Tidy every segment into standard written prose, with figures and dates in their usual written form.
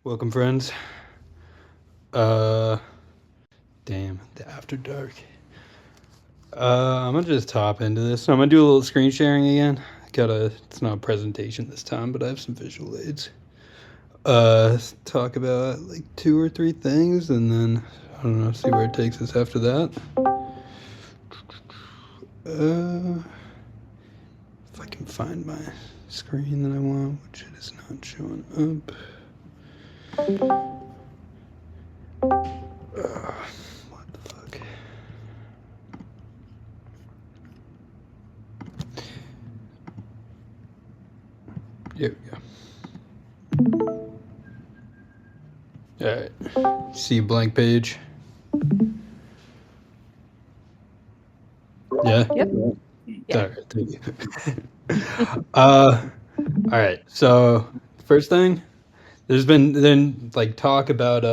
Welcome, friends. Uh, damn, the after dark. I'm gonna just hop into this. So I'm gonna do a little screen sharing again. It's not a presentation this time, but I have some visual aids. Talk about like two or three things, and then I don't know, see where it takes us after that. If I can find my screen that I want, which it is not showing up. What the fuck? Here we go. Alright. See a blank page? Yeah? Yep. Yeah. Alright, thank you. Alright, so first thing, there's been like talk about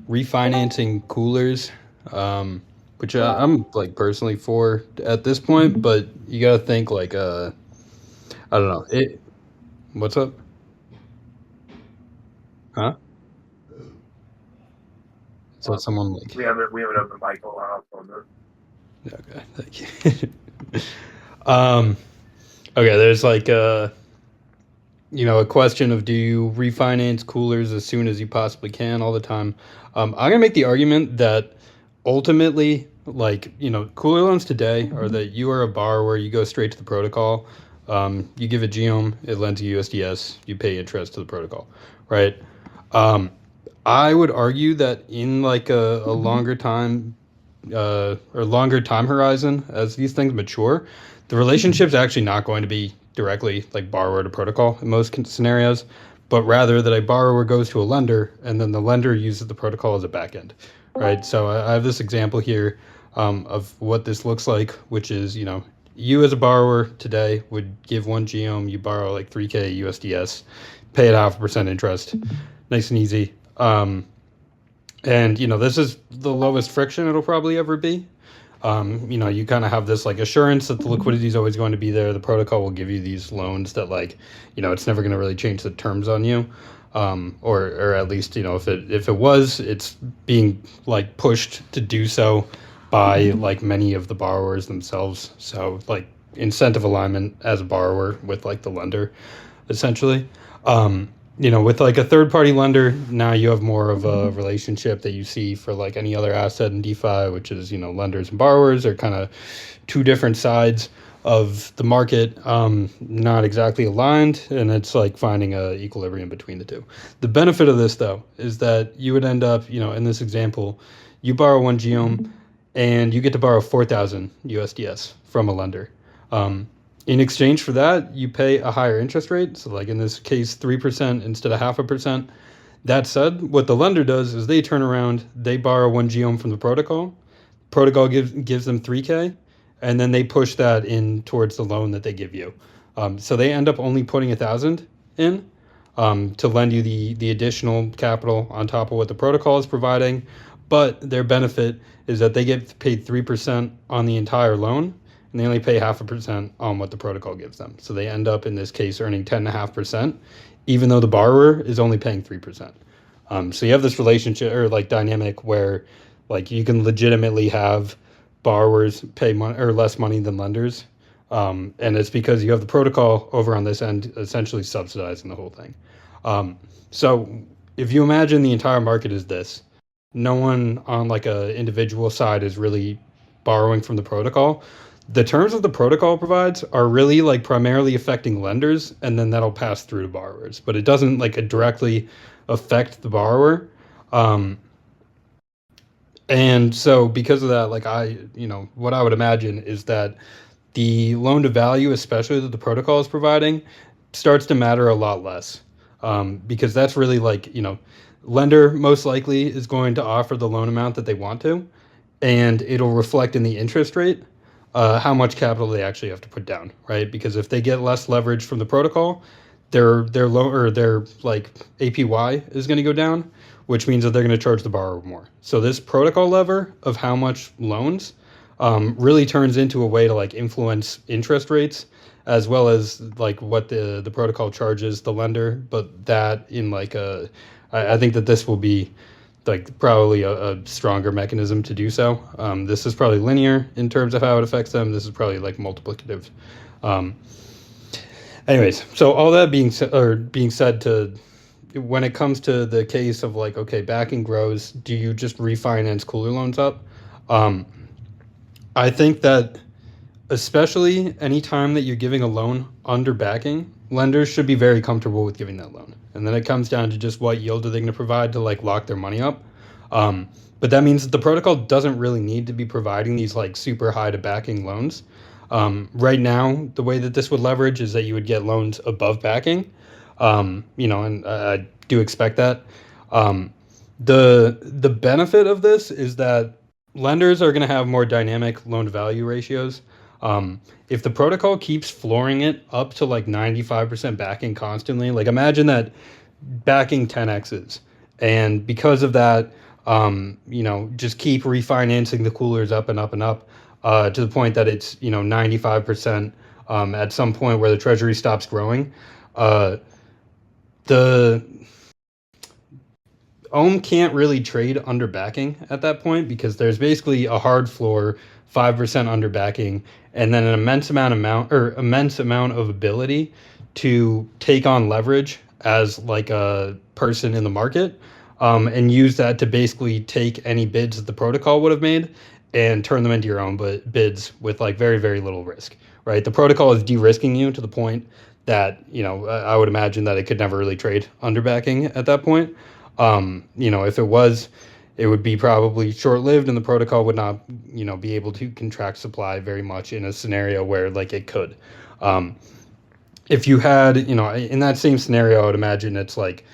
refinancing coolers, which I'm like personally for at this point, but you gotta think like I don't know. What's up? Huh? So someone like We have an open mic on the. Okay, thank you. Okay, there's like a question of do you refinance coolers as soon as you possibly can all the time? I'm gonna make the argument that ultimately, like, cooler loans today are that you are a borrower, you go straight to the protocol, you give it geom, it lends you USDS, you pay interest to the protocol, right? I would argue that in like a longer time or longer time horizon as these things mature, the relationship's actually not going to be directly like borrower to protocol in most scenarios, but rather that a borrower goes to a lender and then the lender uses the protocol as a backend, right? So I have this example here of what this looks like, which is, you as a borrower today would give one geom, you borrow like 3K USDS, pay it 0.5% interest, nice and easy. And this is the lowest friction it'll probably ever be. You kind of have this like assurance that the liquidity is always going to be there. The protocol will give you these loans that like, it's never going to really change the terms on you. Or at least, if it was, it's being like pushed to do so by like many of the borrowers themselves. So like incentive alignment as a borrower with like the lender, essentially. With like a third party lender, now you have more of a relationship that you see for like any other asset in DeFi, which is, lenders and borrowers are kind of two different sides of the market, not exactly aligned. And it's like finding a equilibrium between the two. The benefit of this though, is that you would end up, in this example, you borrow one geom and you get to borrow 4,000 USDS from a lender. In exchange for that, you pay a higher interest rate. So like in this case, 3% instead of 0.5%. That said, what the lender does is they turn around, they borrow one geom from the protocol. Protocol gives them 3K, and then they push that in towards the loan that they give you. So they end up only putting 1,000 in to lend you the additional capital on top of what the protocol is providing. But their benefit is that they get paid 3% on the entire loan, and they only pay 0.5% on what the protocol gives them. So they end up in this case earning 10.5%, even though the borrower is only paying 3%. So you have this relationship or like dynamic where like you can legitimately have borrowers pay or less money than lenders. And it's because you have the protocol over on this end essentially subsidizing the whole thing. So if you imagine the entire market is this, no one on like a individual side is really borrowing from the protocol. The terms that the protocol provides are really like primarily affecting lenders, and then that'll pass through to borrowers, but it doesn't like directly affect the borrower. And so because of that, like what I would imagine is that the loan to value, especially that the protocol is providing, starts to matter a lot less. Because that's really like, lender most likely is going to offer the loan amount that they want to, and it'll reflect in the interest rate how much capital they actually have to put down, right? Because if they get less leverage from the protocol, their like APY is going to go down, which means that they're going to charge the borrower more. So this protocol lever of how much loans really turns into a way to like influence interest rates as well as like what the protocol charges the lender, but that in like a I think that this will be like probably a stronger mechanism to do so. This is probably linear in terms of how it affects them. This is probably like multiplicative. Um, Anyways, so all that being said, to when it comes to the case of like, okay, backing grows, do you just refinance cooler loans up? Um, I think that especially anytime that you're giving a loan under backing, lenders should be very comfortable with giving that loan. And then it comes down to just what yield are they going to provide to like lock their money up. Um, but that means that the protocol doesn't really need to be providing these like super high to backing loans. Right now, the way that this would leverage is that you would get loans above backing, and I do expect that. Um, the benefit of this is that lenders are going to have more dynamic loan to value ratios. If the protocol keeps flooring it up to like 95% backing constantly, like imagine that backing 10x's, and because of that, just keep refinancing the coolers up and up and up, to the point that it's 95%, at some point where the treasury stops growing. Uh, the Ohm can't really trade under backing at that point because there's basically a hard floor, 5% under backing, and then an immense amount of ability to take on leverage as like a person in the market, and use that to basically take any bids that the protocol would have made and turn them into your own bids with like very, very little risk, right? The protocol is de-risking you to the point that, I would imagine that it could never really trade under backing at that point. If it was, it would be probably short-lived, and the protocol would not, be able to contract supply very much in a scenario where like it could. Um, if you had, in that same scenario, I would imagine it's like,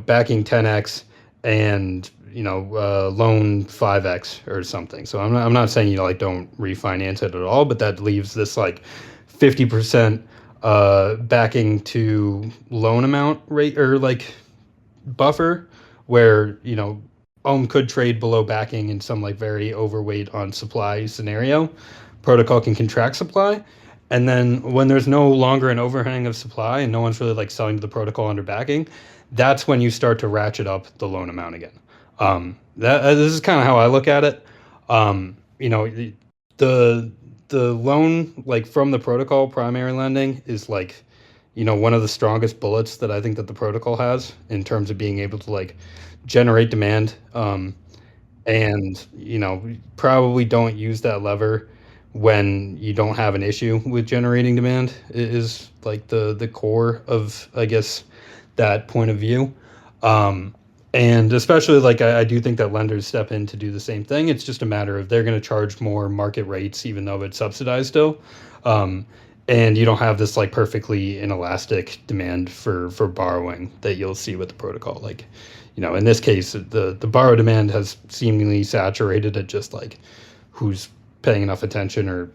backing 10x and loan 5x or something. So I'm not saying like don't refinance it at all, but that leaves this like 50% backing to loan amount rate or like buffer where Ohm could trade below backing in some like very overweight on supply scenario. Protocol can contract supply, and then when there's no longer an overhang of supply and no one's really like selling to the protocol under backing, that's when you start to ratchet up the loan amount again. This is kind of how I look at it. The the loan like from the protocol primary lending is like one of the strongest bullets that I think that the protocol has in terms of being able to like generate demand. And probably don't use that lever when you don't have an issue with generating demand is like the core of, I guess, that point of view. And especially like I do think that lenders step in to do the same thing. It's just a matter of they're going to charge more market rates even though it's subsidized still. um, and you don't have this like perfectly inelastic demand for borrowing that you'll see with the protocol. Like, in this case, the borrow demand has seemingly saturated at just like who's paying enough attention or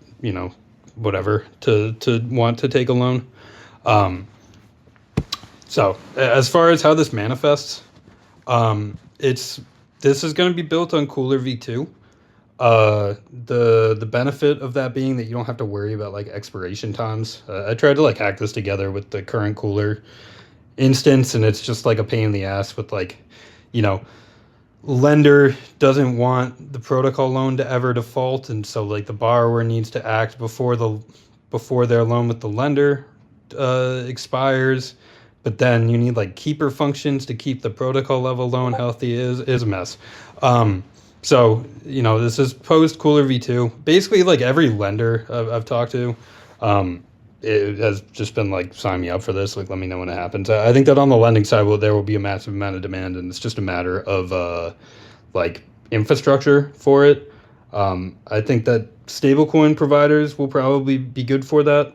whatever to want to take a loan. Um, so as far as how this manifests, it's this is going to be built on Cooler V2. The benefit of that being that you don't have to worry about like expiration times. I tried to like hack this together with the current Cooler instance, and it's just like a pain in the ass with like, you know, lender doesn't want the protocol loan to ever default, and so like the borrower needs to act before their loan with the lender expires. But then you need like keeper functions to keep the protocol level loan healthy is a mess. So this is post Cooler V2. Basically, like every lender I've talked to, it has just been like, sign me up for this. Like, let me know when it happens. I think that on the lending side, there will be a massive amount of demand, and it's just a matter of like infrastructure for it. I think that stablecoin providers will probably be good for that,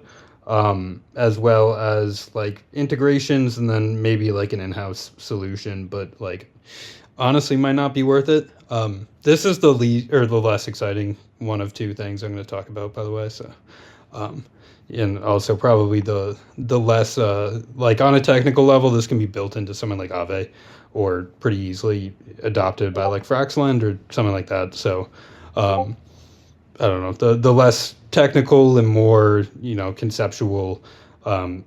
as well as like integrations, and then maybe like an in-house solution. But like, honestly, might not be worth it. This is the least or the less exciting one of two things I'm going to talk about, by the way. So, um, and also probably the less like on a technical level, this can be built into something like Aave, or pretty easily adopted by like Fraxlend or something like that. So, um, I don't know, the less technical and more conceptual.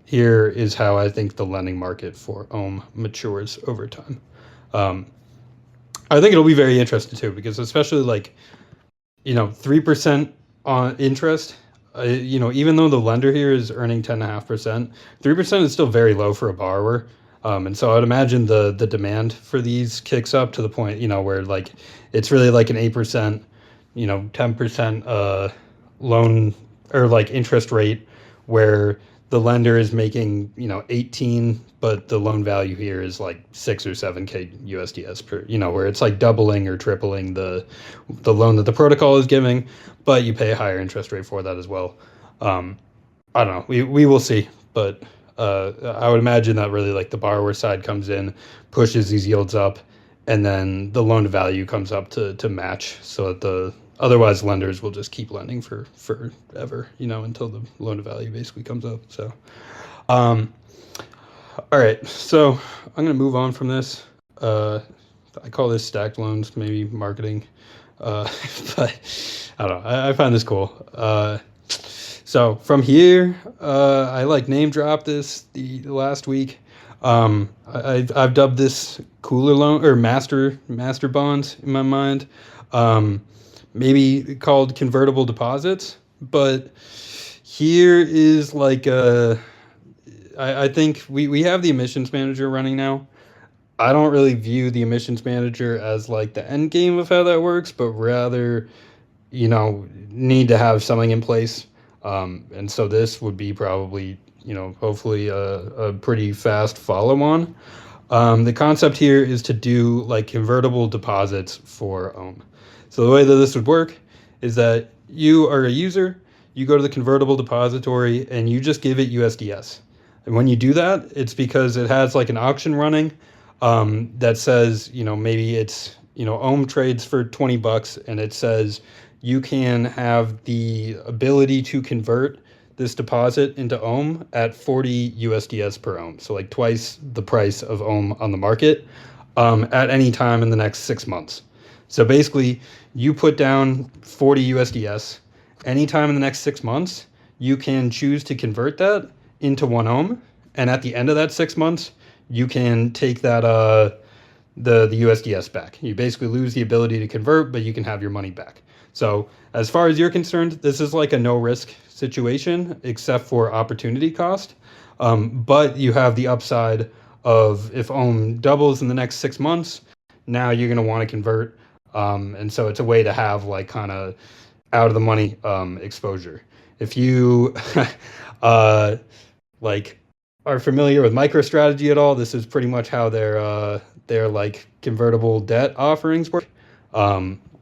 Here is how I think the lending market for Ohm matures over time. Um, I think it'll be very interesting too, because especially like 3% on interest. Even though the lender here is earning 10.5%, 3% is still very low for a borrower. And so I'd imagine the demand for these kicks up to the point, where like it's really like an 8%, 10% loan or like interest rate, where the lender is making 18, but the loan value here is like 6 or 7K USDS per, where it's like doubling or tripling the loan that the protocol is giving, but you pay a higher interest rate for that as well. um, I don't know, we will see, but I would imagine that really like the borrower side comes in, pushes these yields up, and then the loan to value comes up to match, so that the otherwise lenders will just keep lending for forever, until the loan to value basically comes up. So um, all right, so I'm gonna move on from this. uh, I call this stacked loans, maybe marketing, uh, but I don't know, I find this cool. So from here, I like name dropped this the last week. I've dubbed this cooler loan or master bonds in my mind. Um, Maybe called convertible deposits, but here is like I think we have the emissions manager running now. I don't really view the emissions manager as like the end game of how that works, but rather need to have something in place. And so this would be probably, hopefully a pretty fast follow on. The concept here is to do like convertible deposits for Ohm. So the way that this would work is that you are a user, you go to the convertible depository and you just give it USDS. And when you do that, it's because it has like an auction running, that says, maybe it's, Ohm trades for $20 and it says you can have the ability to convert this deposit into Ohm at 40 USDS per Ohm. So like twice the price of Ohm on the market, at any time in the next 6 months. So basically you put down 40 USDS anytime in the next 6 months, you can choose to convert that into 1 Ohm. And at the end of that 6 months, you can take that, the USDS back. You basically lose the ability to convert, but you can have your money back. So as far as you're concerned, this is like a no risk situation except for opportunity cost. But you have the upside of if Ohm doubles in the next 6 months, now you're going to want to convert. And so it's a way to have like kind of out of the money exposure. If you uh, like are familiar with MicroStrategy at all, this is pretty much how their like convertible debt offerings work.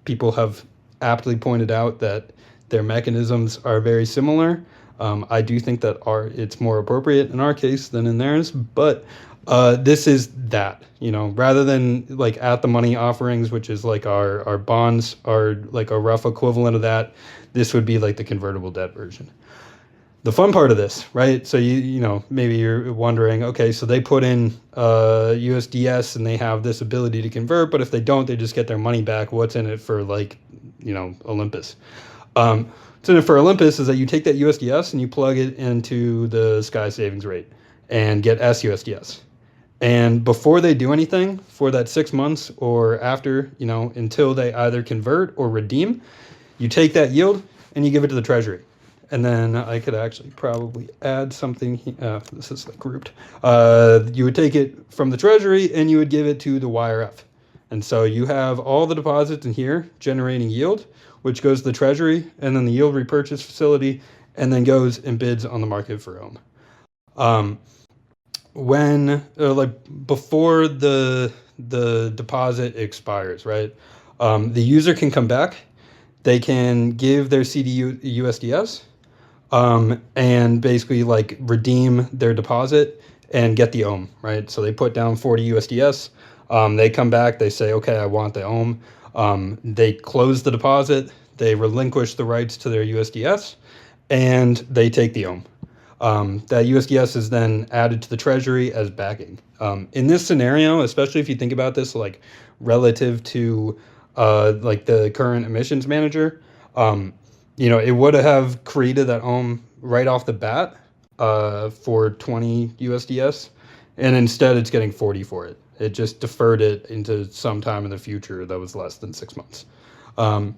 People have aptly pointed out that their mechanisms are very similar. I do think that it's more appropriate in our case than in theirs, but this is that, rather than like at the money offerings, which is like our bonds are like a rough equivalent of that. This would be like the convertible debt version. The fun part of this, right? So maybe you're wondering, okay, so they put in USDS and they have this ability to convert, but if they don't, they just get their money back. What's in it for like, Olympus? What's in it for Olympus is that you take that USDS and you plug it into the Sky savings rate and get SUSDS. And before they do anything for that 6 months or after, until they either convert or redeem, you take that yield and you give it to the treasury. And then I could actually probably add something. This is like grouped. You would take it from the treasury and you would give it to the YRF. And so you have all the deposits in here generating yield, which goes to the treasury and then the yield repurchase facility, and then goes and bids on the market for Ohm. When like before the deposit expires, right? The user can come back. They can give their CD USDS, and basically like redeem their deposit and get the Ohm, right? So they put down 40 USDS. They come back. They say, okay, I want the Ohm. They close the deposit. They relinquish the rights to their USDS, and they take the Ohm. That USDS is then added to the treasury as backing. In this scenario, especially if you think about this like relative to like the current emissions manager, it would have created that Ohm right off the bat for 20 USDS, and instead it's getting 40 for it. It just deferred it into some time in the future that was less than 6 months. Um,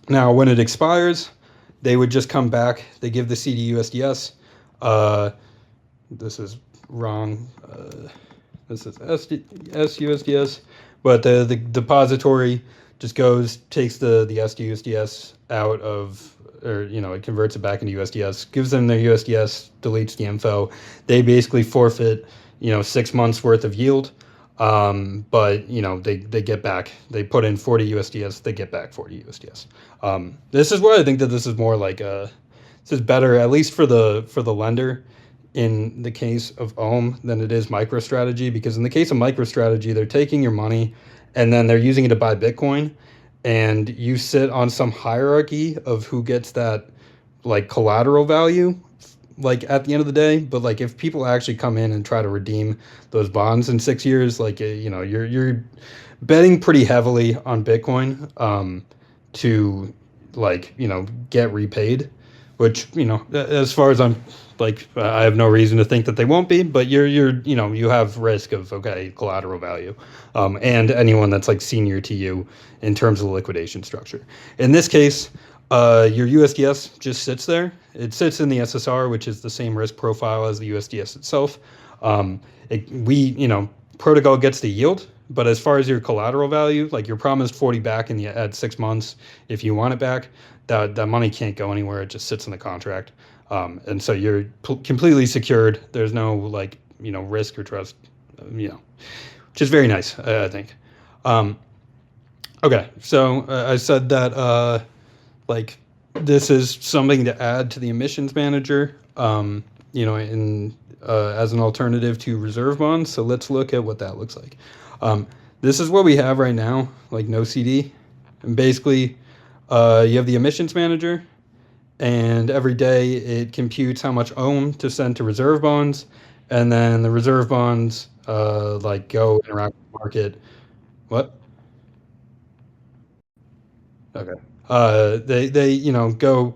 Now, when it expires, they would just come back. They give the CDUSDS. Uh, this is wrong. This is SUSDS, but the depository just goes, takes the SUSDS out of, or it converts it back into USDS, gives them their USDS, deletes the info. They basically forfeit 6 months worth of yield. But they get back. They put in 40 USDS. They get back 40 USDS. This is where I think that this is more like this is better, at least for the lender, in the case of Ohm than it is MicroStrategy, because in the case of MicroStrategy, they're taking your money and then they're using it to buy Bitcoin, and you sit on some hierarchy of who gets that like collateral value like at the end of the day. But like if people actually come in and try to redeem those bonds in 6 years, like you're betting pretty heavily on Bitcoin to like get repaid, which as far as I'm like I have no reason to think that they won't be, but you're you have risk of collateral value, and anyone that's like senior to you in terms of the liquidation structure. In this case, your USDS just sits there. It sits in the SSR, which is the same risk profile as the USDS itself. Protocol gets the yield, but as far as your collateral value, like you're promised 40 back at 6 months if you want it back. That money can't go anywhere. It just sits in the contract, and so you're completely secured. There's no risk or trust, which is very nice, I think. Okay, so I said that this is something to add to the emissions manager, in as an alternative to reserve bonds. So let's look at what that looks like. This is what we have right now, like no CD, and basically you have the emissions manager, and every day it computes how much ohm to send to reserve bonds, and then the reserve bonds go interact with the market. What? Okay. They go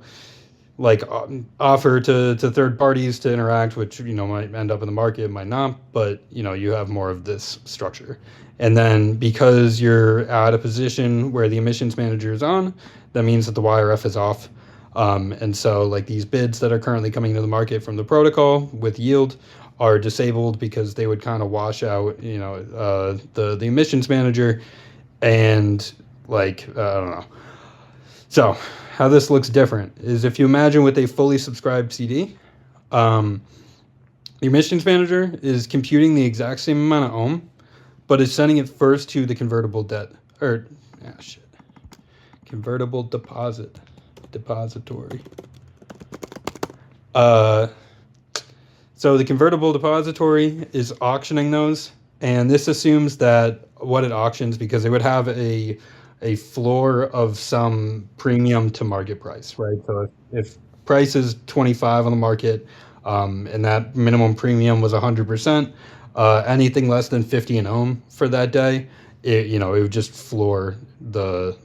offer to third parties to interact, which might end up in the market, might not, but you have more of this structure. And then because you're at a position where the emissions manager is on, that means that the YRF is off. And so like these bids that are currently coming to the market from the protocol with yield are disabled because they would kind of wash out the emissions manager, and I don't know. So how this looks different is if you imagine with a fully subscribed CD, the emissions manager is computing the exact same amount of ohm, but it's sending it first to the convertible convertible depository. So the convertible depository is auctioning those, and this assumes that what it auctions, because it would have a floor of some premium to market price, right? So if price is 25 on the market, and that minimum premium was 100%, anything less than 50 an ohm for that day, it would just floor the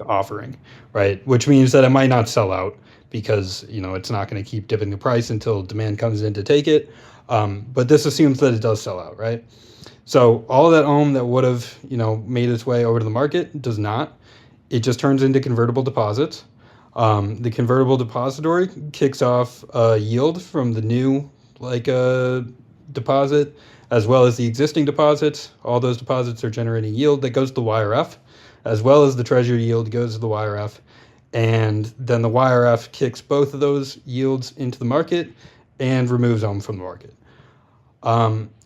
offering, right? Which means that it might not sell out because it's not going to keep dipping the price until demand comes in to take it. But this assumes that it does sell out, right? So all of that ohm that would have made its way over to the market does not. It just turns into convertible deposits. The convertible depository kicks off yield from the new deposit, as well as the existing deposits. All those deposits are generating yield that goes to the YRF, as well as the treasury yield goes to the YRF. And then the YRF kicks both of those yields into the market and removes ohm from the market.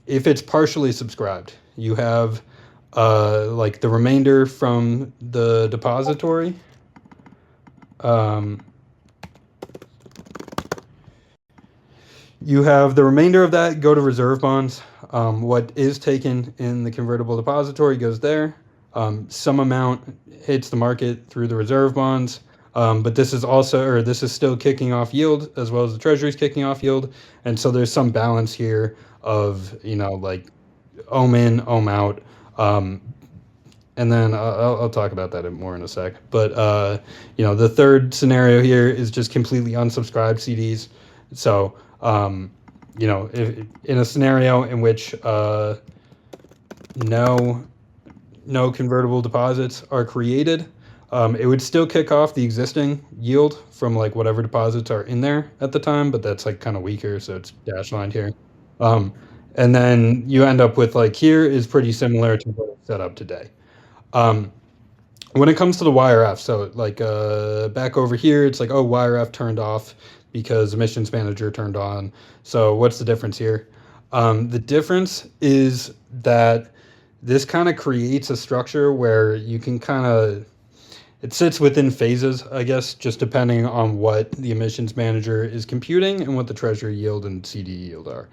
If it's partially subscribed, you have the remainder from the depository. You have the remainder of that go to reserve bonds. What is taken in the convertible depository goes there. Some amount hits the market through the reserve bonds. But this is still kicking off yield, as well as the treasury's kicking off yield. And so there's some balance here of, ohm in, ohm out. And then I'll talk about that more in a sec. But, the third scenario here is just completely unsubscribed CDs. So, if in a scenario in which no no convertible deposits are created, it would still kick off the existing yield from like whatever deposits are in there at the time, but that's like kind of weaker, so it's dash lined here. Um, and then you end up with like here is pretty similar to what it's set up today. Um, when it comes to the YRF, so like back over here, it's like oh YRF turned off because emissions manager turned on. So what's the difference here? The difference is that this kind of creates a structure where you can kind of it sits within phases, I guess, just depending on what the emissions manager is computing and what the treasury yield and CD yield are.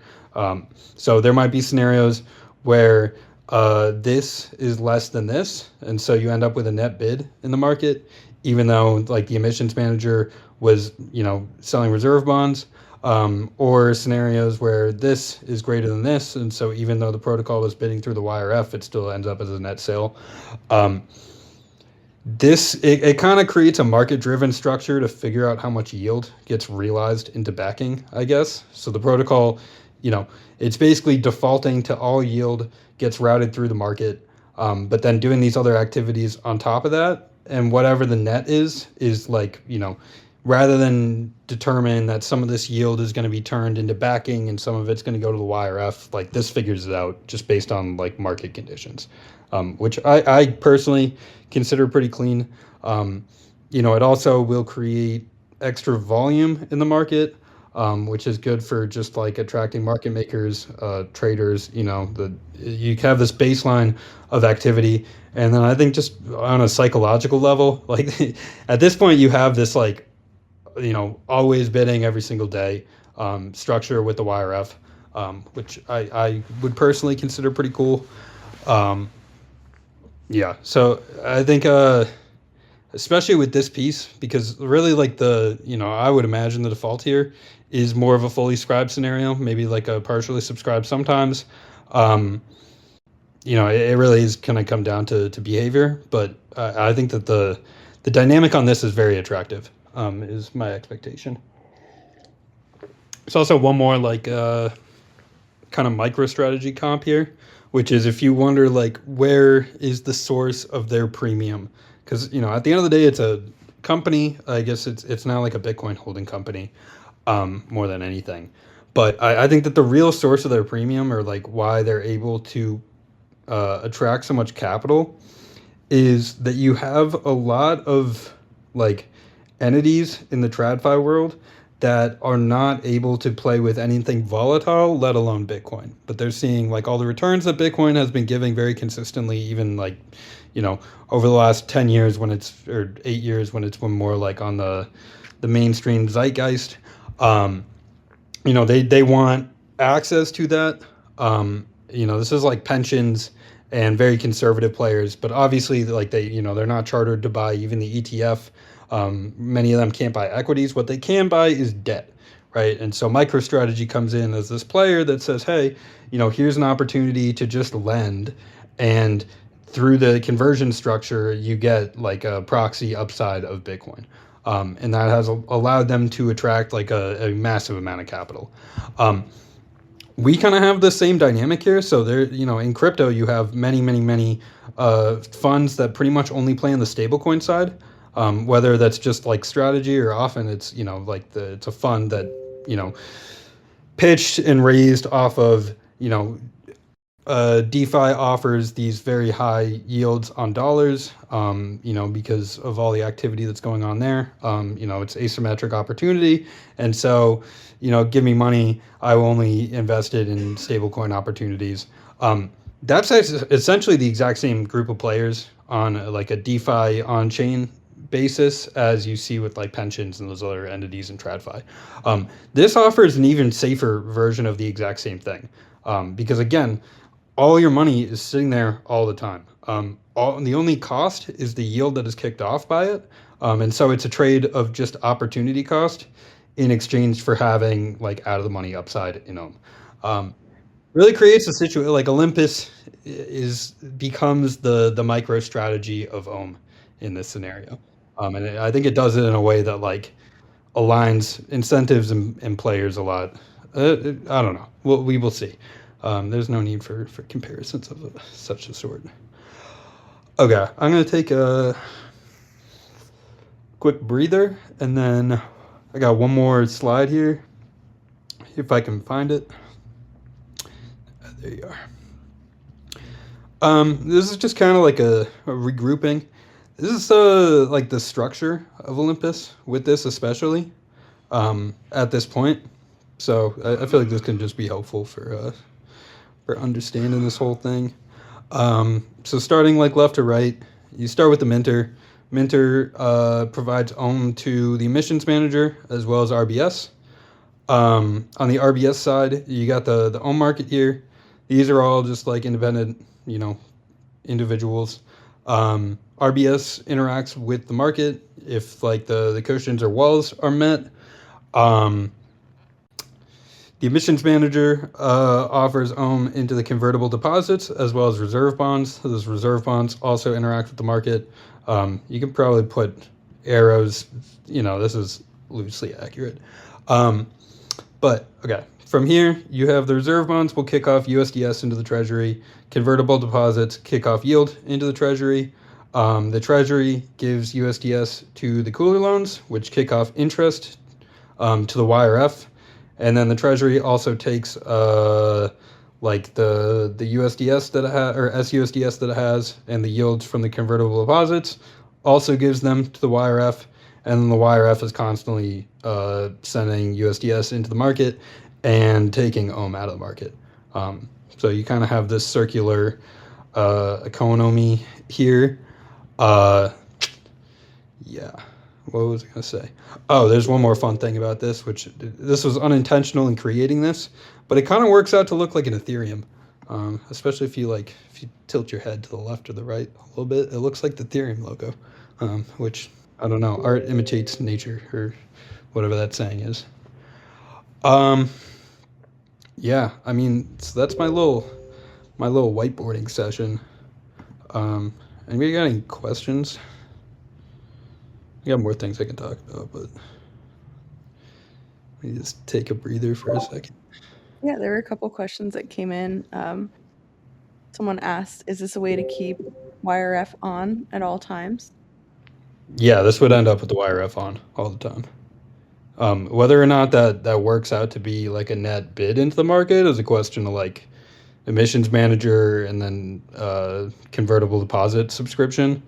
So there might be scenarios where this is less than this, and so you end up with a net bid in the market, even though like the emissions manager was, selling reserve bonds, or scenarios where this is greater than this, and so even though the protocol was bidding through the YRF, it still ends up as a net sale. Um, it kind of creates a market driven structure to figure out how much yield gets realized into backing, I guess. So the protocol, it's basically defaulting to all yield gets routed through the market, but then doing these other activities on top of that, and whatever the net is like, rather than determine that some of this yield is going to be turned into backing and some of it's going to go to the YRF, like this figures it out just based on like market conditions, which I personally consider pretty clean. It also will create extra volume in the market, which is good for just like attracting market makers, traders. You have this baseline of activity, and then I think just on a psychological level, like at this point, you have this like always bidding every single day structure with the YRF, which I would personally consider pretty cool. Um, yeah, so I think especially with this piece because really like I would imagine the default here is more of a fully subscribed scenario, maybe like a partially subscribed sometimes. Um, it really is going to come down to behavior, but I think that the dynamic on this is very attractive. Is my expectation. There's also one more like kind of micro strategy comp here, which is if you wonder like where is the source of their premium, because at the end of the day it's a company. I guess it's now like a Bitcoin holding company, more than anything. But I think that the real source of their premium or like why they're able to attract so much capital is that you have a lot of like entities in the TradFi world that are not able to play with anything volatile, let alone Bitcoin. But they're seeing like all the returns that Bitcoin has been giving very consistently, even like, over the last 10 years or 8 years when it's been more like on the mainstream zeitgeist. They want access to that. This is like pensions and very conservative players, but obviously like they're not chartered to buy even the ETF. Many of them can't buy equities. What they can buy is debt, right? And so MicroStrategy comes in as this player that says, hey, here's an opportunity to just lend, and through the conversion structure, you get like a proxy upside of Bitcoin. And that has allowed them to attract like a massive amount of capital. We kind of have the same dynamic here. So there, in crypto, you have many, many, many funds that pretty much only play on the stablecoin side. Whether that's just like strategy or often it's it's a fund that pitched and raised off of DeFi offers these very high yields on dollars, because of all the activity that's going on there. It's asymmetric opportunity. And so, give me money, I will only invest it in stablecoin opportunities. That's essentially the exact same group of players on like a DeFi on-chain basis as you see with like pensions and those other entities in TradFi. This offers an even safer version of the exact same thing, because again, all your money is sitting there all the time. The only cost is the yield that is kicked off by it, and so it's a trade of just opportunity cost in exchange for having like out of the money upside in them. Really creates a situation like Olympus becomes the micro strategy of Ohm in this scenario, and I think it does it in a way that like aligns incentives and players a lot. I don't know. We will see. There's no need for comparisons of such a sort. Okay, I'm gonna take a quick breather, and then I got one more slide here, if I can find it. There you are. This is just kind of like a regrouping. This is like the structure of Olympus with this especially at this point. So I feel like this can just be helpful for understanding this whole thing. So starting like left to right, you start with the minter. Minter provides ohm to the emissions manager as well as RBS. On the RBS side, you got the ohm market here. These are all just like independent, individuals. RBS interacts with the market if like the cushions or walls are met. Um, the emissions manager offers ohm into the convertible deposits as well as reserve bonds. Those reserve bonds also interact with the market. You can probably put arrows. This is loosely accurate. But okay, from here you have the reserve bonds will kick off USDS into the treasury. Convertible deposits kick off yield into the treasury. The treasury gives USDS to the cooler loans, which kick off interest to the YRF. And then the treasury also takes like the USDS that it has or SUSDS that it has, and the yields from the convertible deposits also gives them to the YRF, and then the YRF is constantly sending USDS into the market and taking ohm out of the market. So you kind of have this circular economy here. Yeah. What was I going to say? Oh, there's one more fun thing about this, which this was unintentional in creating this, but it kind of works out to look like an Ethereum, especially if you tilt your head to the left or the right a little bit. It looks like the Ethereum logo, which I don't know. Art imitates nature, or whatever that saying is. Um, yeah, I mean, so that's my little whiteboarding session. Anybody got any questions? I got more things I can talk about, but let me just take a breather for a second. Yeah, there were a couple questions that came in. Someone asked, is this a way to keep YRF on at all times? Yeah, this would end up with the YRF on all the time. Whether or not that works out to be like a net bid into the market is a question of like emissions manager and then convertible deposit subscription.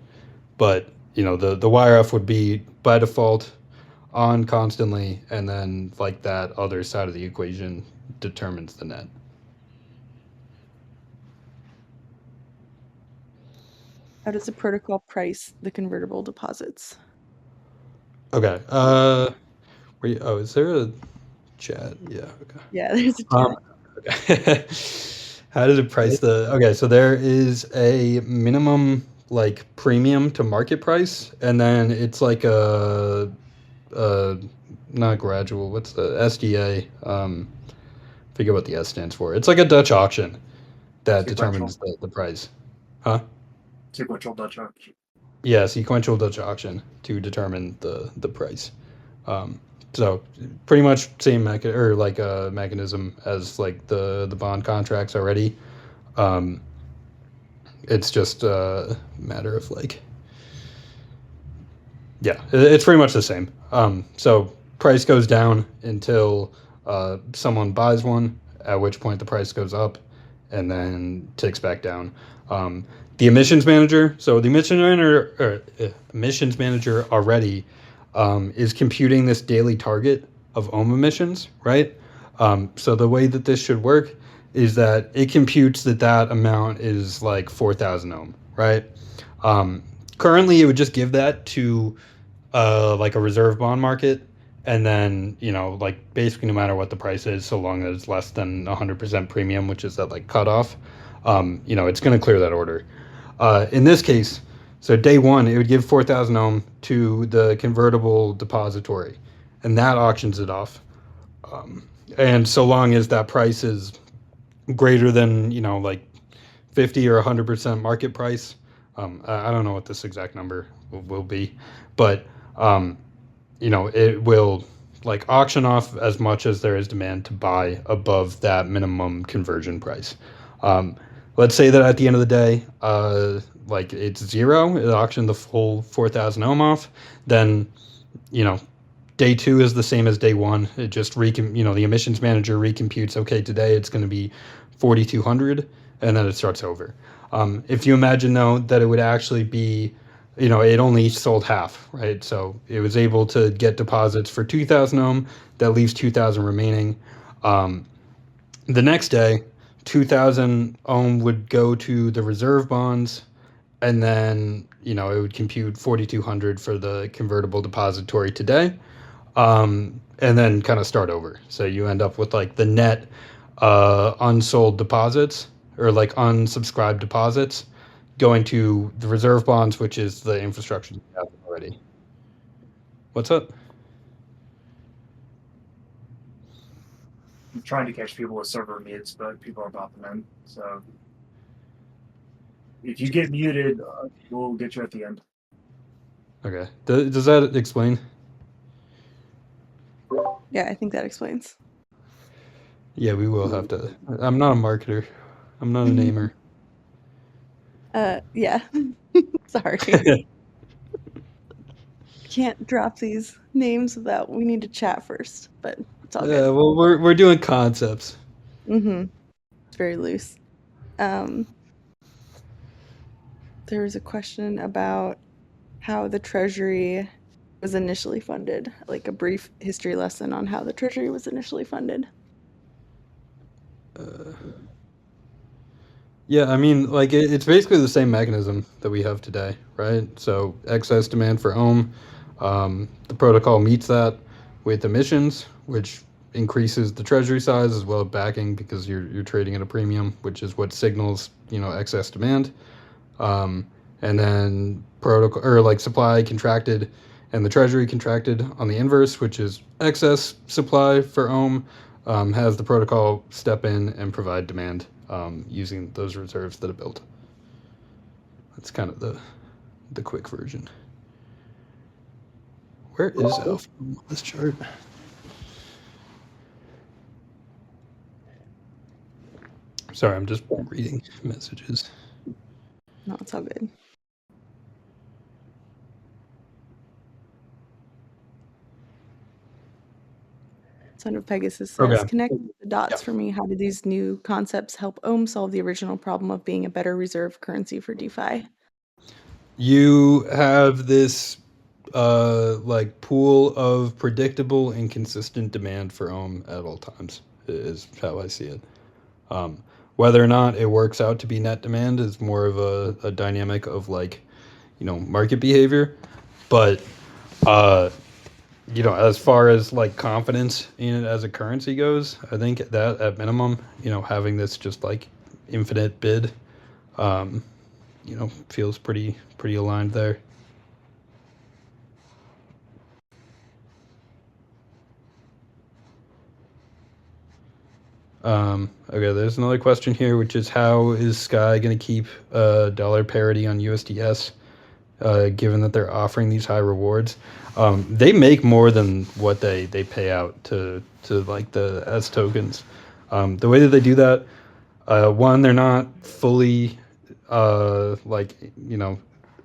But the YRF would be by default on constantly, and then like that other side of the equation determines the net. How does the protocol price the convertible deposits? Okay. Is there a chat? Yeah. Okay. Yeah, there's a chat. Okay. How does it price the? Okay, so there is a minimum like premium to market price, and then it's like a not gradual. What's the SDA? Forget what the S stands for. It's like a Dutch auction that determines the price. Huh? Sequential Dutch auction. Yeah, sequential Dutch auction to determine the price. So pretty much same mechanism as like the bond contracts already. It's just a matter of like, yeah, it's pretty much the same. So price goes down until someone buys one, at which point the price goes up, and then ticks back down. The emissions manager, so the emissions manager already is computing this daily target of ohm emissions, right? So the way that this should work is that it computes that amount is like 4,000 ohm, right? Currently, it would just give that to like a reserve bond market, and then like basically no matter what the price is, so long as it's less than 100% premium, which is that like cutoff, it's going to clear that order. In this case, so day one, it would give 4,000 ohm to the convertible depository, and that auctions it off. And so long as that price is greater than like 50 or 100% market price, I don't know what this exact number will be, but it will like auction off as much as there is demand to buy above that minimum conversion price. Um, let's say that at the end of the day, like it's zero, it auctioned the full 4,000 ohm off, then you know day two is the same as day one. It just the emissions manager recomputes. Okay, today it's going to be 4,200, and then it starts over. If you imagine though that it would actually be, it only sold half, right? So it was able to get deposits for 2,000 ohm. That leaves 2,000 remaining. Um, the next day, 2,000 ohm would go to the reserve bonds, and then it would compute 4,200 for the convertible depository today, and then kind of start over. So you end up with like the net unsold deposits, or like unsubscribed deposits, going to the reserve bonds, which is the infrastructure you have already. What's up? I'm trying to catch people with server mutes, but people are popping in. So if you get muted, we'll get you at the end. Okay. Does that explain? Yeah, I think that explains. Yeah, we will have to. I'm not a marketer. I'm not a namer. Yeah. Sorry. Can't drop these names without we need to chat first, but it's all Yeah, good. well, we're doing concepts. Mm-hmm. It's very loose. There was a question about how the Treasury was initially funded, like a brief history lesson on how the Treasury was initially funded. Yeah, I mean, like it's basically the same mechanism that we have today, right? So excess demand for ohm, the protocol meets that with emissions, which increases the treasury size as well as backing because you're trading at a premium, which is what signals excess demand. And then protocol or like supply contracted, and the treasury contracted on the inverse, which is excess supply for ohm, has the protocol step in and provide demand using those reserves that are built. That's kind of the quick version. Where is alpha on this chart? Sorry, I'm just reading messages. No, it's all good. Son of Pegasus says, Okay. connect the dots Yeah. for me. How do these new concepts help Ohm solve the original problem of being a better reserve currency for DeFi? You have this like pool of predictable and consistent demand for ohm at all times is how I see it. Whether or not it works out to be net demand is more of a dynamic of like market behavior, but as far as like confidence in it as a currency goes, I think that at minimum, having this just like infinite bid, feels pretty aligned there. Okay, there's another question here, which is how is Sky going to keep dollar parity on USDS, given that they're offering these high rewards? They make more than what they pay out to like the S tokens. The way that they do that, one, they're not fully like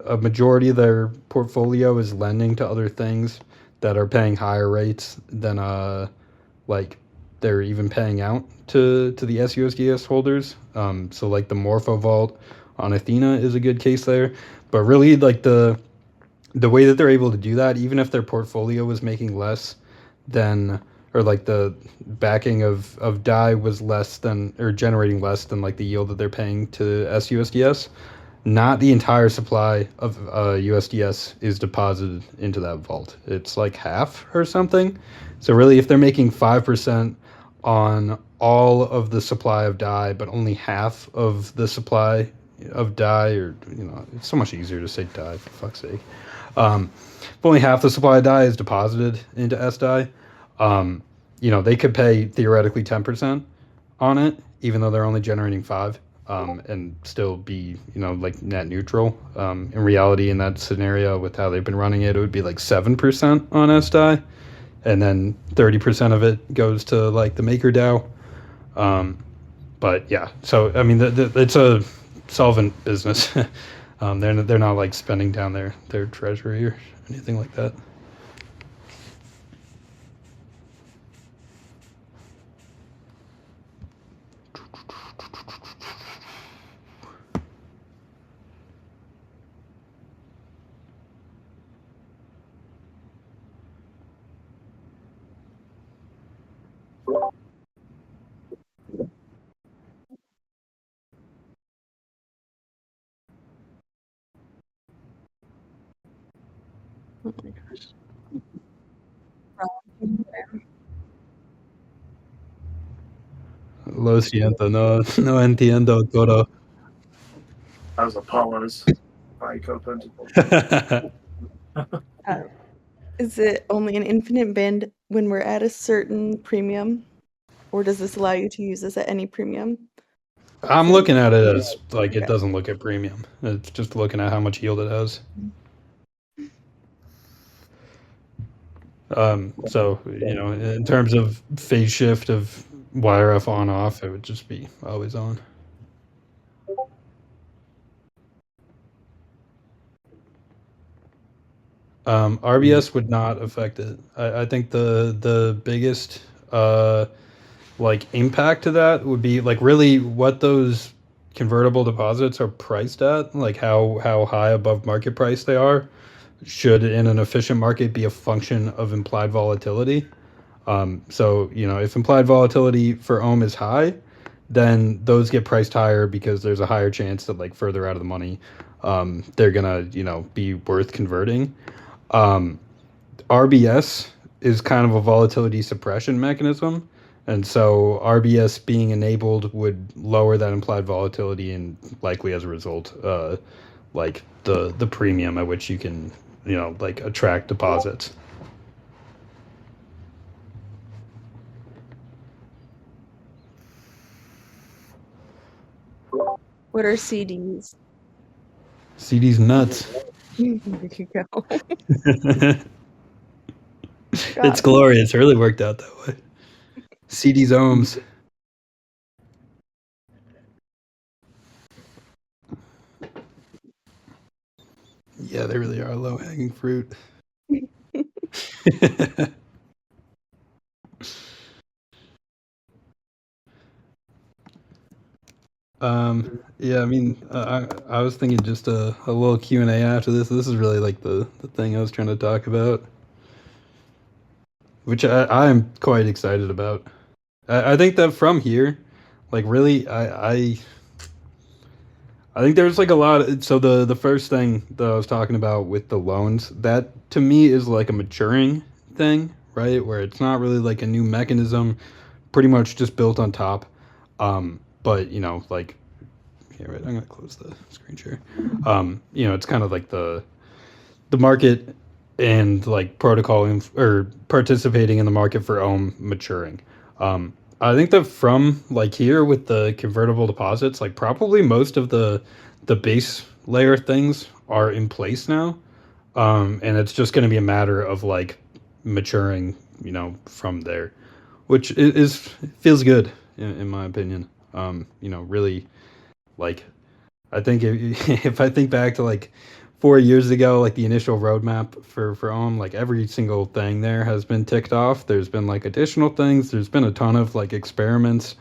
a majority of their portfolio is lending to other things that are paying higher rates than like they're even paying out to the SUSDS holders. So like the Morpho Vault on Athena is a good case there, but really like the way that they're able to do that, even if their portfolio was making less than, or like the backing of DAI was less than, or generating less than like the yield that they're paying to SUSDS, not the entire supply of USDS is deposited into that vault. It's like half or something. So really, if they're making 5% on all of the supply of DAI, but only half of the supply of DAI, or it's so much easier to say DAI for fuck's sake. If only half the supply of DAI is deposited into SDAI, they could pay theoretically 10% on it, even though they're only generating 5, and still be, like net neutral. In reality, in that scenario, with how they've been running it, it would be like 7% on SDAI, and then 30% of it goes to like the MakerDAO. But yeah, so I mean, it's a solvent business. They're not like spending down their treasury or anything like that. Oh my gosh. Lo siento, no entiendo todo. That was Apollo's bike opened. Uh, is it only an infinite band when we're at a certain premium, or does this allow you to use this at any premium? I'm looking at it as like it Okay. doesn't look at premium. It's just looking at how much yield it has. So in terms of phase shift of YRF on off, it would just be always on. RBS would not affect it. I think the biggest like impact to that would be like really what those convertible deposits are priced at, like how high above market price they are, should in an efficient market be a function of implied volatility. So if implied volatility for ohm is high, then those get priced higher because there's a higher chance that like further out of the money, they're gonna be worth converting. Um, RBS is kind of a volatility suppression mechanism. And so RBS being enabled would lower that implied volatility and likely as a result, like the premium at which you can, like attract deposits. What are CDs? CD's nuts. There you go. It's glorious. It really worked out that way. CD's ohms. Yeah, they really are low hanging fruit. Yeah, I mean, I was thinking just a little Q&A after this. This is really like the thing I was trying to talk about, which I'm quite excited about. I think that from here, like really, I think there's like a lot. So the first thing that I was talking about with the loans, that to me is like a maturing thing, right? Where it's not really like a new mechanism, pretty much just built on top. But like here, right? I'm gonna close the screen share. It's kind of like the market and like protocol or participating in the market for ohm maturing. I think that from like here with the convertible deposits, like probably most of the base layer things are in place now, and it's just going to be a matter of like maturing, from there, which is feels good in my opinion. Really like I think if I think back to like 4 years ago, like the initial roadmap for Ohm, like every single thing there has been ticked off. There's been like additional things. There's been a ton of like experiments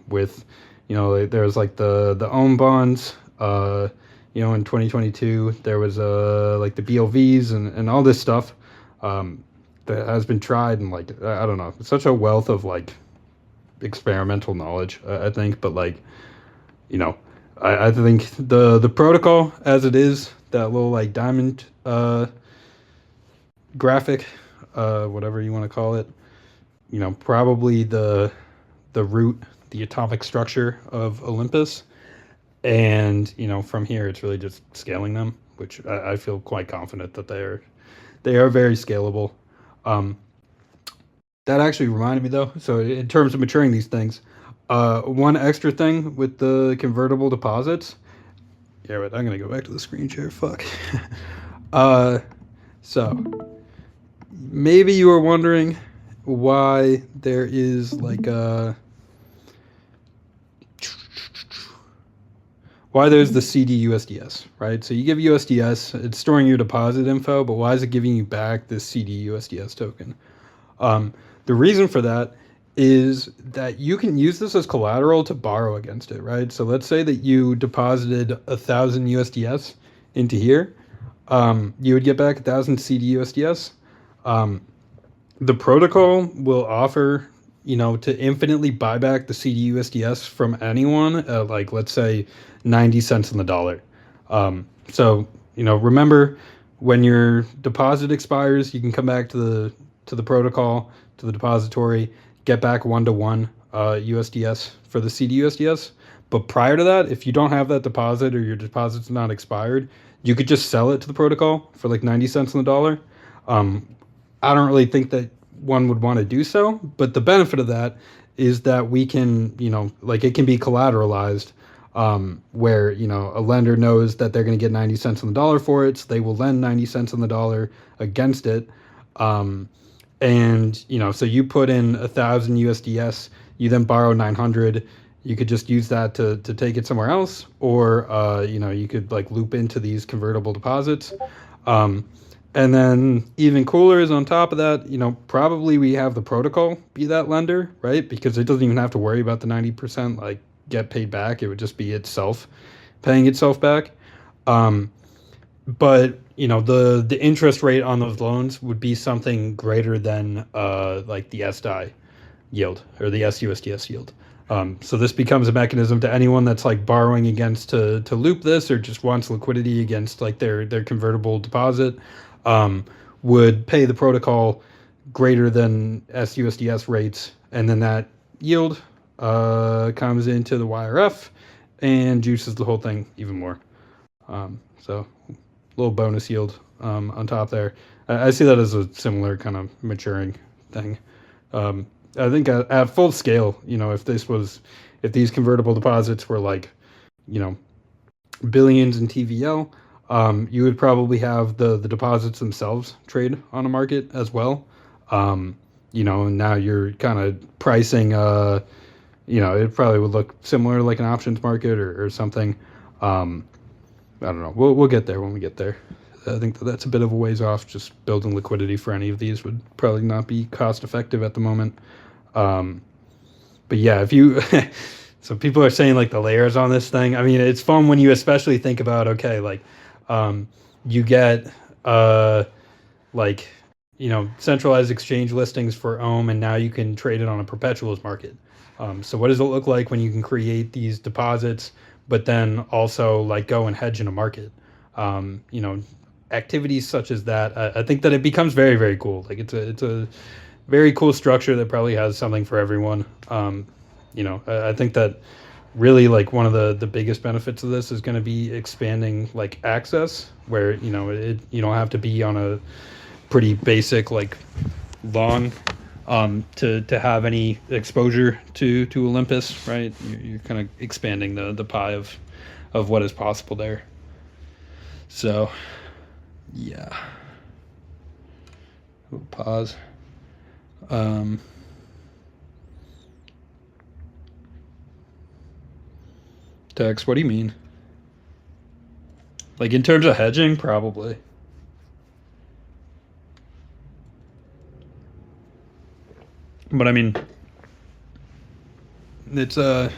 with, there's like the Ohm bonds. In 2022 there was like the BOVs and all this stuff that has been tried and like I don't know, it's such a wealth of like experimental knowledge. I think, but like you know, I think the protocol as it is, that little like diamond graphic, whatever you want to call it, probably the root, the atomic structure of Olympus, and from here it's really just scaling them, which I feel quite confident that they are very scalable. Um, that actually reminded me though. So in terms of maturing these things, one extra thing with the convertible deposits. Yeah, I'm gonna go back to the screen share. Fuck. uh, so maybe you were wondering why there is like a why there's the CD USDS, right? So you give USDS, it's storing your deposit info, but why is it giving you back this CD USDS token? Um, the reason for that is that you can use this as collateral to borrow against it, right? So let's say that you deposited 1,000 USDS into here, you would get back 1,000 CD USDS. Um, the protocol will offer, to infinitely buy back the CD USDS from anyone at, like, let's say 90 cents on the dollar. So, remember, when your deposit expires, you can come back to the protocol, to the depository, get back 1-to-1 USDS for the CD USDS. But prior to that, if you don't have that deposit or your deposit's not expired, you could just sell it to the protocol for like 90 cents on the dollar. Um, I don't really think that one would want to do so, but the benefit of that is that we can, like, it can be collateralized, where, a lender knows that they're going to get 90 cents on the dollar for it, so they will lend 90 cents on the dollar against it. And, so you put in 1,000 USDS, you then borrow 900. You could just use that to take it somewhere else, or, you could like loop into these convertible deposits. And then even cooler is on top of that, probably we have the protocol be that lender, right? Because it doesn't even have to worry about the 90% like get paid back. It would just be itself paying itself back. But the interest rate on those loans would be something greater than like the SDI yield or the SUSDS yield. So this becomes a mechanism to anyone that's like borrowing against to loop this or just wants liquidity against like their convertible deposit, would pay the protocol greater than SUSDS rates, and then that yield comes into the YRF and juices the whole thing even more. So little bonus yield on top there. I see that as a similar kind of maturing thing. I think at full scale, if these convertible deposits were like, billions in TVL, you would probably have the deposits themselves trade on a market as well. And now you're kind of pricing, it probably would look similar like an options market or something. I don't know. We'll get there when we get there. I think that's a bit of a ways off. Just building liquidity for any of these would probably not be cost effective at the moment. But yeah, if you so people are saying like the layers on this thing. I mean, it's fun when you especially think about, okay, like you get like centralized exchange listings for Ohm, and now you can trade it on a perpetuals market. So what does it look like when you can create these deposits, but then also like go and hedge in a market? Activities such as that, I think that it becomes very, very cool. Like it's a very cool structure that probably has something for everyone. I think that really like one of the biggest benefits of this is going to be expanding like access, where you don't have to be on a pretty basic like long to have any exposure to Olympus, right? You're kind of expanding the pie of what is possible there. So yeah, we'll pause. Dex, what do you mean? Like in terms of hedging, probably. But I mean, it's okay.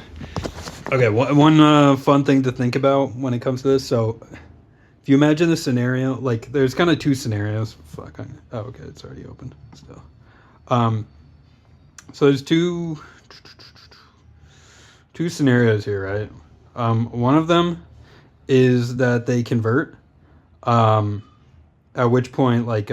One fun thing to think about when it comes to this. So, if you imagine the scenario, like there's kind of two scenarios. Fuck. Oh, okay. It's already open still. So there's two scenarios here, right? One of them is that they convert, at which point like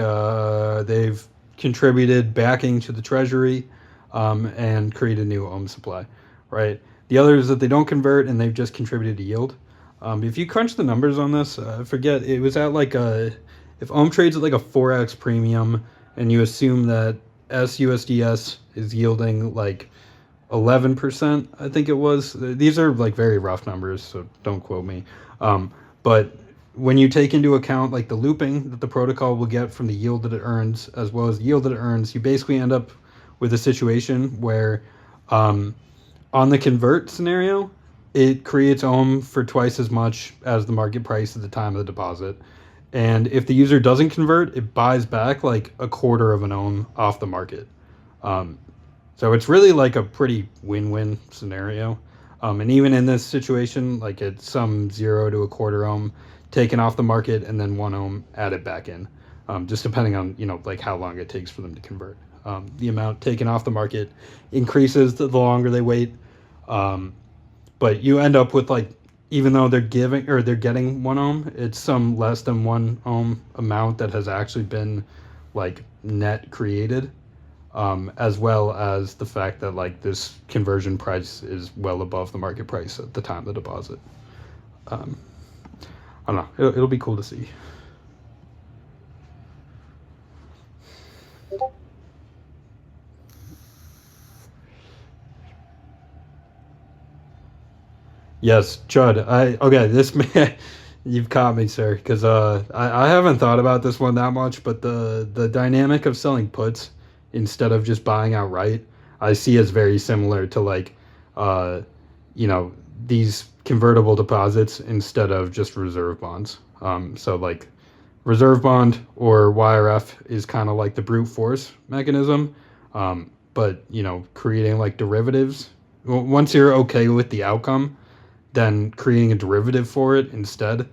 they've contributed backing to the treasury, and create a new Ohm supply, right? The other is that they don't convert and they've just contributed to yield. If you crunch the numbers on this, I forget, it was at like if Ohm trades at like a 4x premium, and you assume that SUSDS is yielding like 11%, I think it was. These are like very rough numbers, so don't quote me. But when you take into account like the looping that the protocol will get from the yield that it earns, as well as the yield that it earns, you basically end up with a situation where, um, on the convert scenario, it creates ohm for twice as much as the market price at the time of the deposit. And if the user doesn't convert, it buys back like a quarter of an ohm off the market. Um, so it's really like a pretty win-win scenario. And even in this situation, like it's some 0 to a quarter ohm taken off the market and then 1 ohm added back in, just depending on like how long it takes for them to convert. The amount taken off the market increases the longer they wait, um, but you end up with like, even though they're getting 1 ohm, it's some less than 1 ohm amount that has actually been like net created, as well as the fact that like this conversion price is well above the market price at the time of the deposit. Um, I don't know. It'll be cool to see. Yes, Chud. This man, you've caught me, sir, because I haven't thought about this one that much, but the dynamic of selling puts instead of just buying outright, I see as very similar to like, uh, you know, these convertible deposits instead of just reserve bonds. So like reserve bond or YRF is kind of like the brute force mechanism, but creating like derivatives. Once you're okay with the outcome, then creating a derivative for it instead,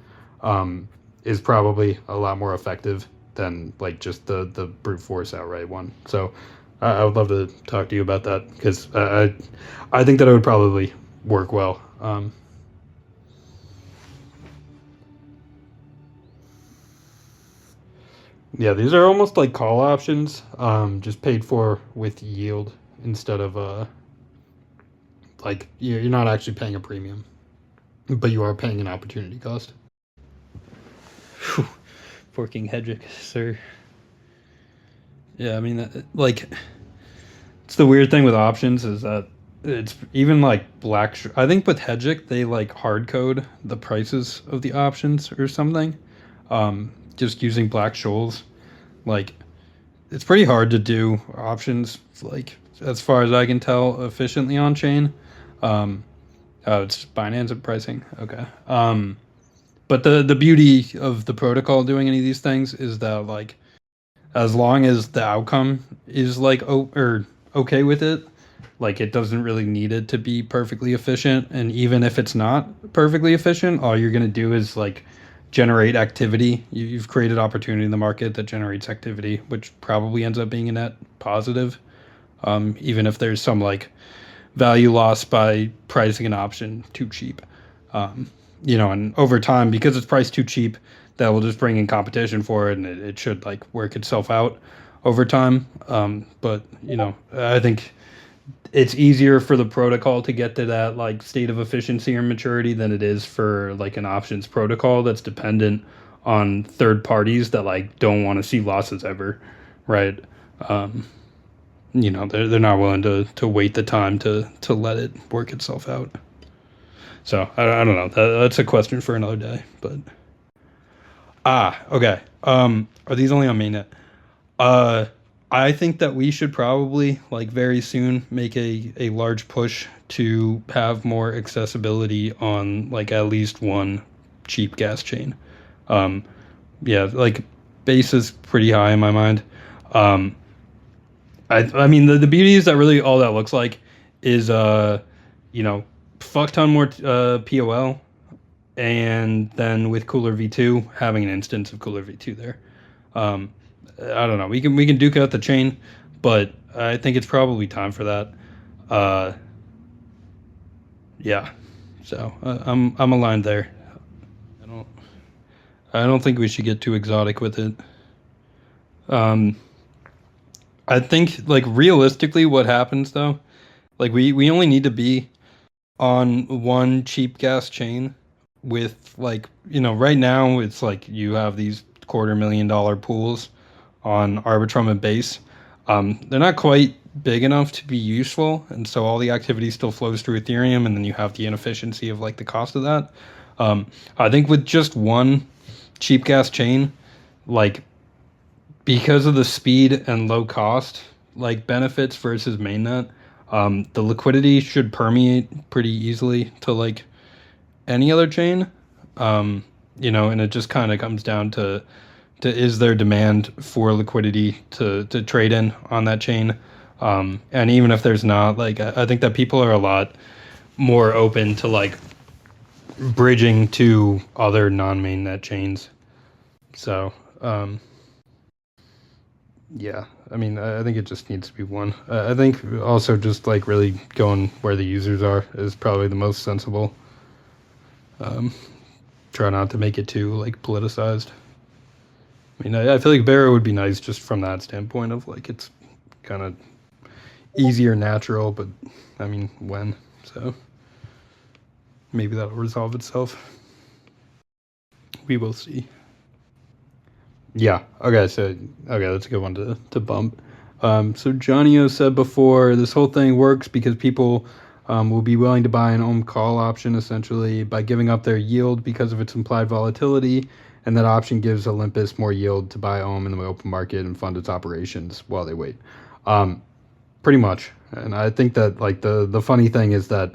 is probably a lot more effective than like just the brute force outright one. So I would love to talk to you about that because I think that it would probably work well. Yeah, these are almost like call options, just paid for with yield instead of like you're not actually paying a premium, but you are paying an opportunity cost. Whew. Forking Hedrick, sir. Yeah, I mean, like, it's the weird thing with options is that it's even like I think with Hedgic, they like hard code the prices of the options or something. Just using black shoals. Like, it's pretty hard to do options, like, as far as I can tell, efficiently on chain. Um, oh, it's Binance and pricing. Okay. But the beauty of the protocol doing any of these things is that like as long as the outcome is like or okay with it, like it doesn't really need it to be perfectly efficient. And even if it's not perfectly efficient, all you're gonna do is like generate activity. You've created opportunity in the market that generates activity, which probably ends up being a net positive. Even if there's some like value loss by pricing an option too cheap. Um, and over time, because it's priced too cheap, that will just bring in competition for it, and it should like work itself out over time. But I think it's easier for the protocol to get to that like state of efficiency or maturity than it is for like an options protocol that's dependent on third parties that like don't want to see losses ever, right? Um, they're not willing to wait the time to let it work itself out. So I don't know. That's a question for another day. But okay. Are these only on mainnet? Uh, I think that we should probably like very soon make a large push to have more accessibility on like at least one cheap gas chain. Um, yeah, like base is pretty high in my mind. Um, I mean the beauty is that really all that looks like is you know fuck ton more POL, and then with Cooler V2 having an instance of Cooler V2 there. Um, I don't know. We can duke out the chain, but I think it's probably time for that. Uh, yeah. So I'm aligned there. I don't I don't think we should get too exotic with it. Um, I think like realistically, what happens though, like we only need to be on one cheap gas chain with like right now it's like you have these $250,000 pools on Arbitrum and Base. They're not quite big enough to be useful, and so all the activity still flows through Ethereum, and then you have the inefficiency of like the cost of that. I think with just one cheap gas chain, like because of the speed and low cost, like benefits versus mainnet, the liquidity should permeate pretty easily to like any other chain. And it just kind of comes down to is there demand for liquidity to trade in on that chain. And even if there's not, like I think that people are a lot more open to like bridging to other non-mainnet chains. So yeah, I mean, I think it just needs to be one. I think also just like really going where the users are is probably the most sensible. Try not to make it too like politicized. I mean, I feel like Barrow would be nice just from that standpoint of like it's kind of easier, natural, but I mean, when? So maybe that'll resolve itself. We will see. Yeah. Okay. So that's a good one to bump. So Johnny O said before, this whole thing works because people will be willing to buy an ohm call option essentially by giving up their yield because of its implied volatility, and that option gives Olympus more yield to buy ohm in the open market and fund its operations while they wait. Um, Pretty much. And I think that like the funny thing is that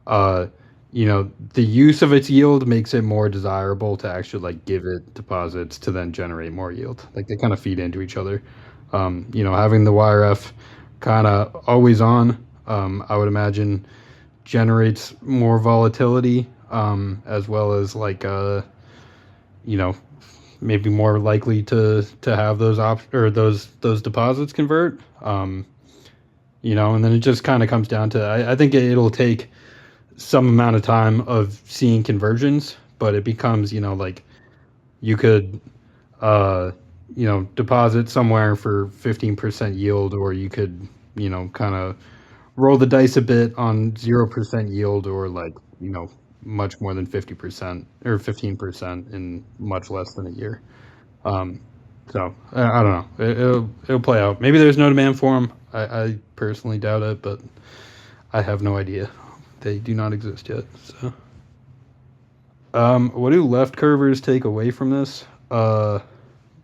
uh the use of its yield makes it more desirable to actually like give it deposits to then generate more yield. Like they kind of feed into each other. Having the YRF kind of always on, I would imagine generates more volatility, as well as like you know, maybe more likely to have those or those deposits convert. And then it just kind of comes down to I think it'll take some amount of time of seeing conversions, but it becomes like you could uh, deposit somewhere for 15% yield, or you could kind of roll the dice a bit on 0% yield, or like much more than 50% or 15% in much less than a year. Um, so I don't know. It'll play out. Maybe there's no demand for them. I personally doubt it, but I have no idea. They do not exist yet. So, what do left curvers take away from this?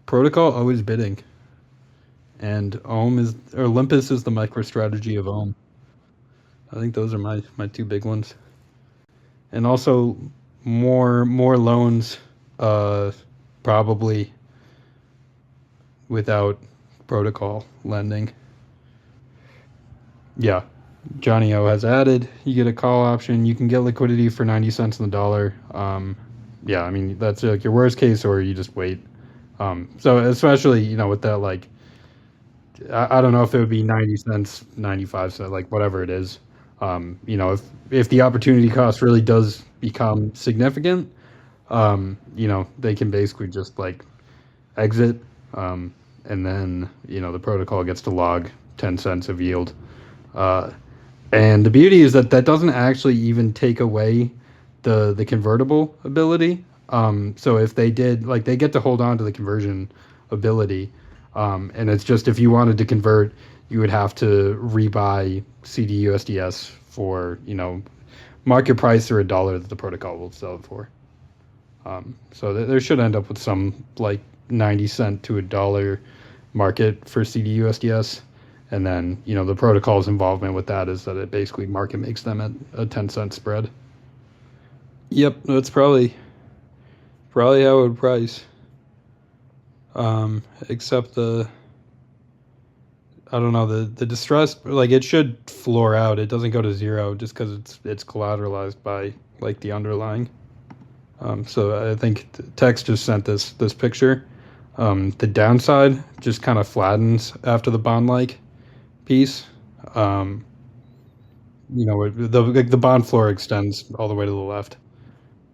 Protocol always bidding, and Olympus is the micro strategy of Ohm. I think those are my two big ones, and also more loans, probably without protocol lending. Yeah, Johnny O has added. You get a call option. You can get liquidity for 90 cents on the dollar. Yeah, I mean that's like your worst case, or you just wait. So especially with that, like I don't know if it would be 90 cents, 95 cents, like whatever it is. If the opportunity cost really does become significant, they can basically just like exit, and then the protocol gets to log 10 cents of yield. Uh, And the beauty is that doesn't actually even take away the convertible ability. So if they did, like, they get to hold on to the conversion ability, and it's just if you wanted to convert, you would have to rebuy CDUSDS for market price or a dollar that the protocol will sell it for. So there should end up with some like 90 cent to a dollar market for CDUSDS. And then, the protocol's involvement with that is that it basically market makes them at a 10-cent spread. Yep, that's probably how it would price. Except I don't know, the distress, like it should floor out. It doesn't go to zero just because it's collateralized by like the underlying. So I think Tex just sent this picture. The downside just kind of flattens after the bond like piece. Um, the bond floor extends all the way to the left.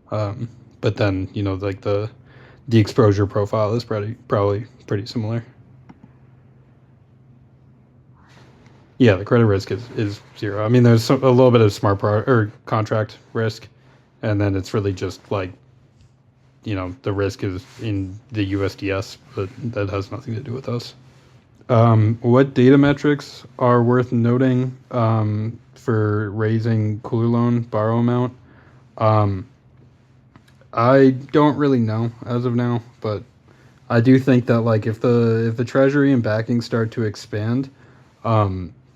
But then like the exposure profile is probably pretty similar. Yeah, the credit risk is zero. I mean, there's a little bit of or contract risk, and then it's really just like the risk is in the USDS, but that has nothing to do with us. What data metrics are worth noting for raising cooler loan borrow amount? Um, I don't really know as of now, but I do think that like if the treasury and backing start to expand,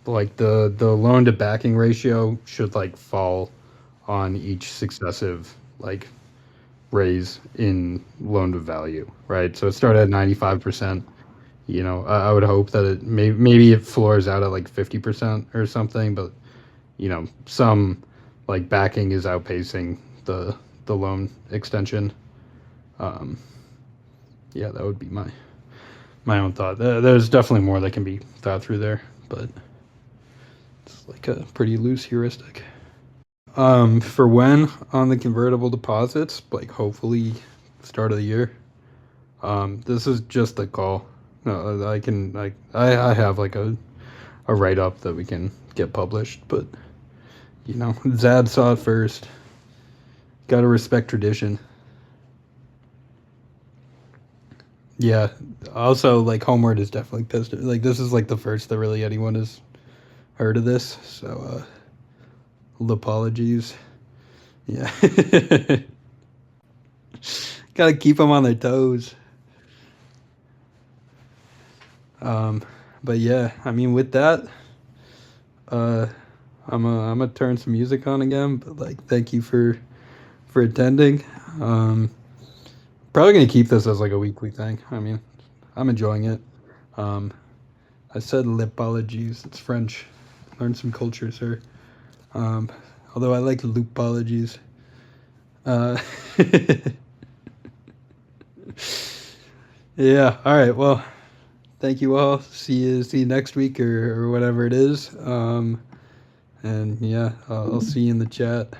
like the loan to backing ratio should like fall on each successive like raise in loan to value, right? So it started at 95%. You know, I would hope that maybe it floors out at like 50% or something, but some like backing is outpacing the loan extension. Um, yeah, that would be my own thought. There's definitely more that can be thought through there, but it's like a pretty loose heuristic. For when on the convertible deposits, like hopefully start of the year. This is just a call. No, I can like I have like a write up that we can get published, but Zad saw it first. Got to respect tradition. Yeah. Also, like Homeward is definitely pissed. Like this is like the first that really anyone has heard of this. So, apologies. Yeah. Got to keep them on their toes. Um, but yeah, I mean, with that, uh, I'm gonna turn some music on again. But like, thank you for attending. Um, Probably gonna keep this as like a weekly thing. I mean, I'm enjoying it. Um, I said lipologies. It's French. Learn some cultures here. Um, Although I like loopologies. Uh, yeah. All right. Well, thank you all. See you next week or whatever it is. And yeah, I'll see you in the chat.